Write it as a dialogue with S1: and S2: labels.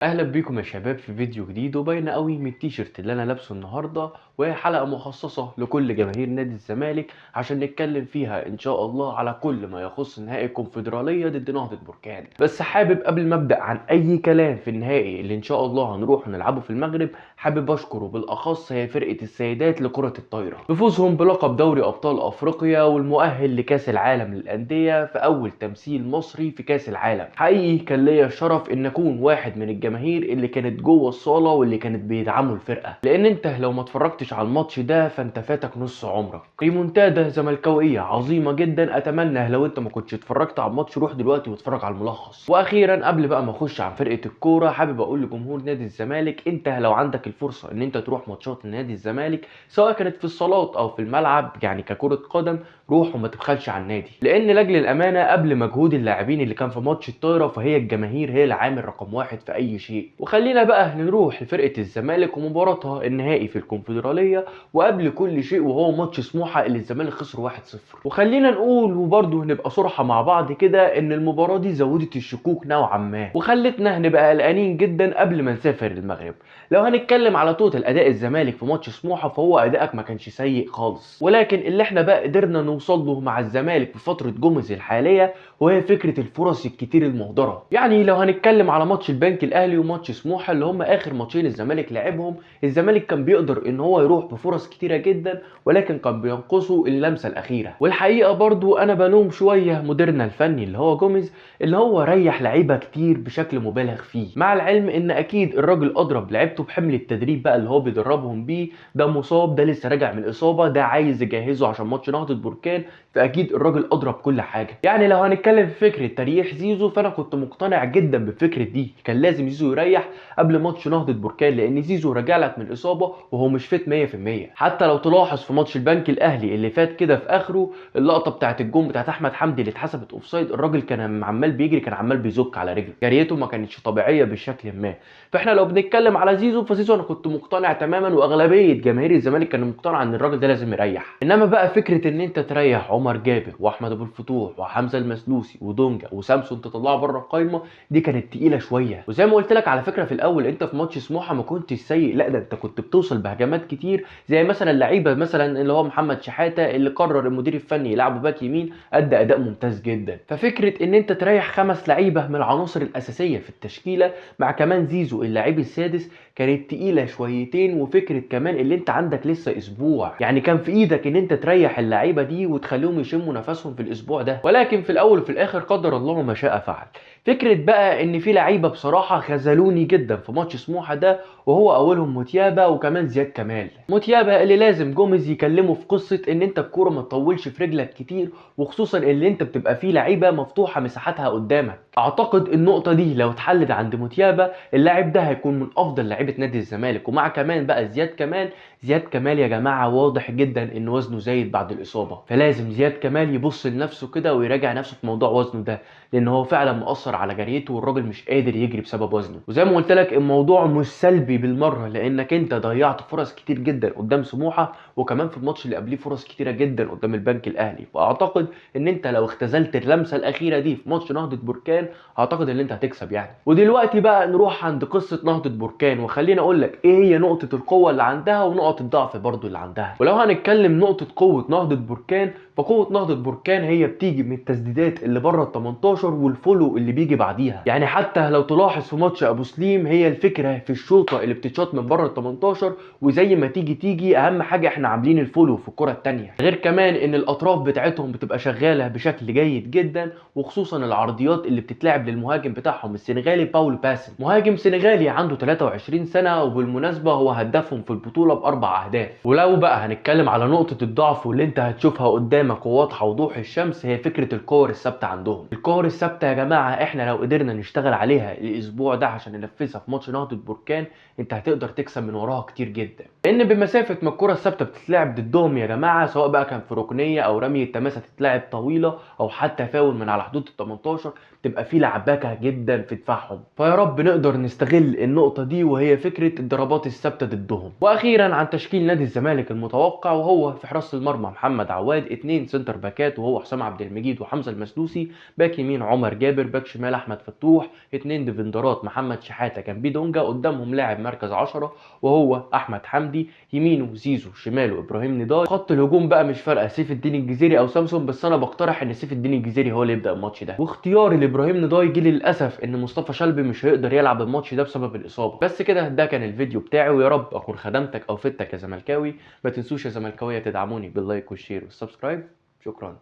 S1: اهلا بيكم يا شباب في فيديو جديد وباينه قوي من التيشيرت اللي انا لابسه النهارده، وهي حلقه مخصصه لكل جماهير نادي الزمالك عشان نتكلم فيها ان شاء الله على كل ما يخص نهائي الكونفدراليه ضد نهضه بركان. بس حابب قبل ما ابدا عن اي كلام في النهائي اللي ان شاء الله هنروح نلعبه في المغرب، حابب اشكره بالاخص هي فرقه السيدات لكره الطايره بفوزهم بلقب دوري ابطال افريقيا والمؤهل لكاس العالم للانديه في اول تمثيل مصري في كاس العالم. حقيقي كان ليا الشرف ان اكون واحد من الجماهير اللي كانت جوه الصاله واللي كانت بيدعموا الفرقه، لان انت لو ما اتفرجتش على الماتش ده فانت فاتك نص عمرك. ريمونتادا زملكاويه عظيمه جدا، اتمنى لو انت ما كنتش اتفرجت على الماتش روح دلوقتي واتفرج على الملخص. واخيرا قبل بقى ما اخش عن فرقه الكوره، حابب اقول لجمهور نادي الزمالك انت لو عندك الفرصه ان انت تروح ماتشات نادي الزمالك سواء كانت في الصالات او في الملعب يعني ككره قدم، روح وما تبخلش على النادي، لان لاجل الامانه قبل مجهود اللاعبين اللي كان في ماتش الطايره فهي الجماهير هي العامل رقم واحد في اي شيء. وخلينا بقى نروح لفرقه الزمالك ومباراتها النهائي في الكونفدراليه، وقبل كل شيء وهو ماتش سموحه اللي الزمالك خسر 1-0. وخلينا نقول وبرضه نبقى صراحه مع بعض كده ان المباراه دي زودت الشكوك نوعا ما وخلتنا نبقى قلقانين جدا قبل ما نسافر المغرب. لو هنتكلم على توتال اداء الزمالك في ماتش سموحه فهو ادائك ما كانش سيء خالص، ولكن اللي احنا بقى قدرنا نوصل له مع الزمالك في فتره جوميز الحاليه وهي فكره الفرص الكتير المهدره. يعني لو هنتكلم على ماتش البنك الاهلي وماتش سموحه اللي هم اخر ماتشين الزمالك لعبهم، الزمالك كان بيقدر ان هو يروح بفرص كتيره جدا ولكن كان بينقصه اللمسه الاخيره. والحقيقه برضو انا بلوم شويه مديرنا الفني اللي هو جوميز اللي هو ريح لعيبه كتير بشكل مبالغ فيه، مع العلم ان اكيد الراجل اضرب لعيبته بحمل التدريب بقى اللي هو بيدربهم بيه، ده مصاب، ده لسه راجع من اصابه، ده عايز يجهزه عشان ماتش نهضه بركان، فاكيد الراجل اضرب كل حاجه. يعني لو هنتكلم في فكره تريح زيزو فانا كنت مقتنع جدا بالفكره دي، كان لازم زيزو يريح قبل ماتش نهضه بركان لان زيزو راجع لك من اصابه وهو مش فيت 100%. حتى لو تلاحظ في ماتش البنك الاهلي اللي فات كده في اخره اللقطه بتاعت الجون بتاعت احمد حمدي اللي اتحسبت اوفسايد، الراجل كان عمال بيجري، كان عمال بيزك على رجله، جريته ما كانتش طبيعيه بشكل ما. فاحنا لو بنتكلم على زيزو فزيزو انا كنت مقتنع تماما واغلبيه جماهير الزمالك كانوا مقتنعه ان الراجل ده لازم يريح. انما بقى فكره ان انت تريح عمر جابر واحمد ابو الفتوح وحمزه المسلوسي ودونجا وسامسون تطلعه بره القايمه دي كانت تقيله شويه. وزي ما قلت لك على فكره في الاول انت في ماتش سموحه ما كنتش سيء، لا ده انت كنت بتوصل بهجمات كتير، زي مثلا لعيبه مثلا اللي هو محمد شحاته اللي قرر المدير الفني يلعبه باك يمين ادى اداء ممتاز جدا. ففكره ان انت تريح 5 لعيبه من العناصر الاساسيه في التشكيله مع كمان زيزو اللاعب السادس كانت تقيله شويتين. وفكره كمان اللي انت عندك لسه اسبوع، يعني كان في ايدك ان انت تريح اللعيبه دي وتخليهم يشموا نفسهم في الاسبوع ده، ولكن في الاول وفي الاخر قدر الله ما شاء فعل. فكره بقى ان في لعيبه بصراحه خذلوني جدا في ماتش سموحه ده، وهو اولهم موتيابا وكمان زياد كمال. موتيابا اللي لازم جوميز يكلمه في قصه ان انت الكوره ما تطولش في رجلك كتير، وخصوصا اللي انت بتبقى فيه لعيبه مفتوحه مساحاتها قدامك. اعتقد النقطه دي لو اتحلت عند موتيابا اللاعب ده هيكون من افضل لعيبه نادي الزمالك. ومع كمان بقى زياد كمال، زياد كمال يا جماعه واضح جدا ان وزنه زايد بعد الاصابه، فلازم زياد كمال يبص لنفسه كده ويراجع نفسه في موضوع وزنه ده، لان هو فعلا مؤثر على جريته والراجل مش قادر يجري بسبب وزنه. وزي ما قلت لك الموضوع مش سلبي بالمره، لانك انت ضيعت فرص كتير جدا قدام سموحه وكمان في الماتش اللي قبليه فرص كتيره جدا قدام البنك الاهلي. فاعتقد ان انت لو اختزلت اللمسه الاخيره دي في ماتش نهضه بركان اعتقد ان انت هتكسب يعني. ودلوقتي بقى نروح عند قصه نهضه بركان، وخليني اقول لك ايه هي نقطه القوه اللي عندها ونقط الضعف برضو اللي عندها. ولو هنتكلم نقطه قوه نهضه بركان فقوه نهضه بركان هي بتيجي من التسديدات اللي بره ال 18 والفولو اللي بيجي بعديها. يعني حتى لو تلاحظ في ماتش ابو سليم هي الفكره في الشوطه اللي بتتشاط من بره ال 18، وزي ما تيجي اهم حاجه احنا عاملين الفولو في الكره الثانيه، غير كمان ان الاطراف بتاعتهم بتبقى شغاله بشكل جيد جدا، وخصوصا العرضيات اللي بتتلعب للمهاجم بتاعهم السنغالي باول باسن، مهاجم سنغالي عنده 23 سنه وبالمناسبه هو هدافهم في البطوله باربع اهداف. ولو بقى هنتكلم على نقطه الضعف واللي انت هتشوفها قدامك وواضحه وضوح الشمس هي فكره الكور الثابته عندهم. الكور الثابته يا جماعه احنا لو قدرنا نشتغل عليها الاسبوع ده عشان ننفذها في ماتش نهضه بركان انت هتقدر تكسب من وراها كتير جدا، لان بمسافه ما الكره الثابته بتتلعب ضدهم يا جماعه سواء بقى كان في ركنيه او رميه تماسه تتلعب طويله او حتى فاول من على حدود ال 18 تبقى في لعبكه جدا في دفاعهم. فيا رب نقدر نستغل النقطه دي وهي فكره الضربات الثابته ضدهم. واخيرا عن تشكيل نادي الزمالك المتوقع، وهو في حراسه المرمى محمد عواد، 2 سنتر باكات وهو حسام عبد المجيد وحمزه المسلوسي، باك يمين عمر جابر، باك شمال الشمال احمد فتوح، 2 ديفندرات محمد شحاته كان بيه دونجا، قدامهم لاعب مركز 10 وهو احمد حمدي، يمينه زيزو، شماله ابراهيم نضاي. خط الهجوم بقى مش فارقه سيف الدين الجزيري او سامسون، بس انا بقترح ان سيف الدين الجزيري هو اللي يبدا الماتش ده. واختياري لابراهيم نضاي جه للاسف ان مصطفى شلبي مش هيقدر يلعب الماتش ده بسبب الاصابه. بس كده ده كان الفيديو بتاعي، ويا رب اكون خدمتك او فدتك يا زملكاوي. ما تنسوش يا زملكاويه تدعموني باللايك والشير والسبسكرايب. شكرا.